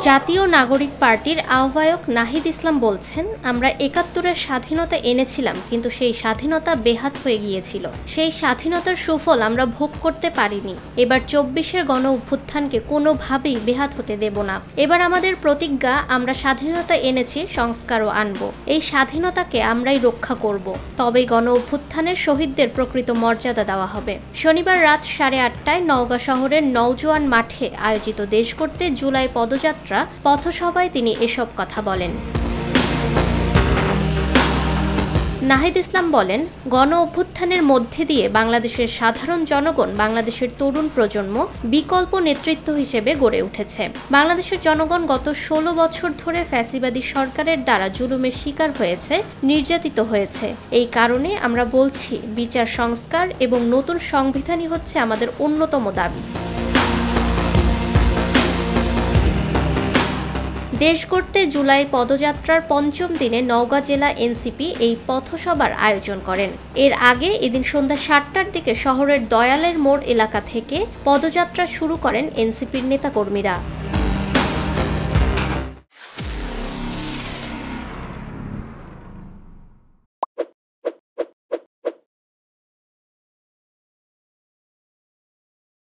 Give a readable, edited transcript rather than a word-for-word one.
জাতীয় নাগরিক পার্টির আহ্বায়ক নাহিদ ইসলাম বলছেন, আমরা ৭১-এর স্বাধীনতা এনেছিলাম, কিন্তু সেই স্বাধীনতা বেহাত হয়ে গিয়েছিল। সেই স্বাধীনতার সুফল আমরা ভোগ করতে পারিনি। এবার ২৪-এর গণ অভ্যুত্থানকে কোনোভাবেই বেহাত হতে দেব না। এবার আমাদের প্রতিজ্ঞা, আমরা স্বাধীনতা এনেছি, সংস্কারও আনব। এই স্বাধীনতাকে আমরাই রক্ষা করব। তবেই গণ অভ্যুত্থানের শহীদদের প্রকৃত মর্যাদা দেওয়া হবে। শনিবার রাত ৮:৩০টায় নওগাঁ শহরের নওজোয়ান মাঠে আয়োজিত দেশ গড়তে জুলাই পদযাত্রা পথসভায় তিনি এসব কথা বলেন। নাহিদ ইসলাম বলেন, গণ অভ্যুত্থানের মধ্যে দিয়ে বাংলাদেশের সাধারণ জনগণ, বাংলাদেশের তরুণ প্রজন্ম বিকল্প নেতৃত্ব হিসেবে গড়ে উঠেছে। বাংলাদেশের জনগণ গত ১৬ বছর ধরে ফ্যাসিবাদী সরকারের দ্বারা জুলুমের শিকার হয়েছে, নির্যাতিত হয়েছে। এই কারণে আমরা বলছি, বিচার সংস্কার এবং নতুন সংবিধানই হচ্ছে আমাদের অন্যতম দাবি। দেশ গড়তে জুলাই পদযাত্রার পঞ্চম দিনে নওগাঁ জেলা এনসিপি এই পথসভার আয়োজন করেন। এর আগে এদিন সন্ধ্যা ৭টার দিকে শহরের দয়ালের মোড় এলাকা থেকে পদযাত্রা শুরু করেন এনসিপির নেতাকর্মীরা।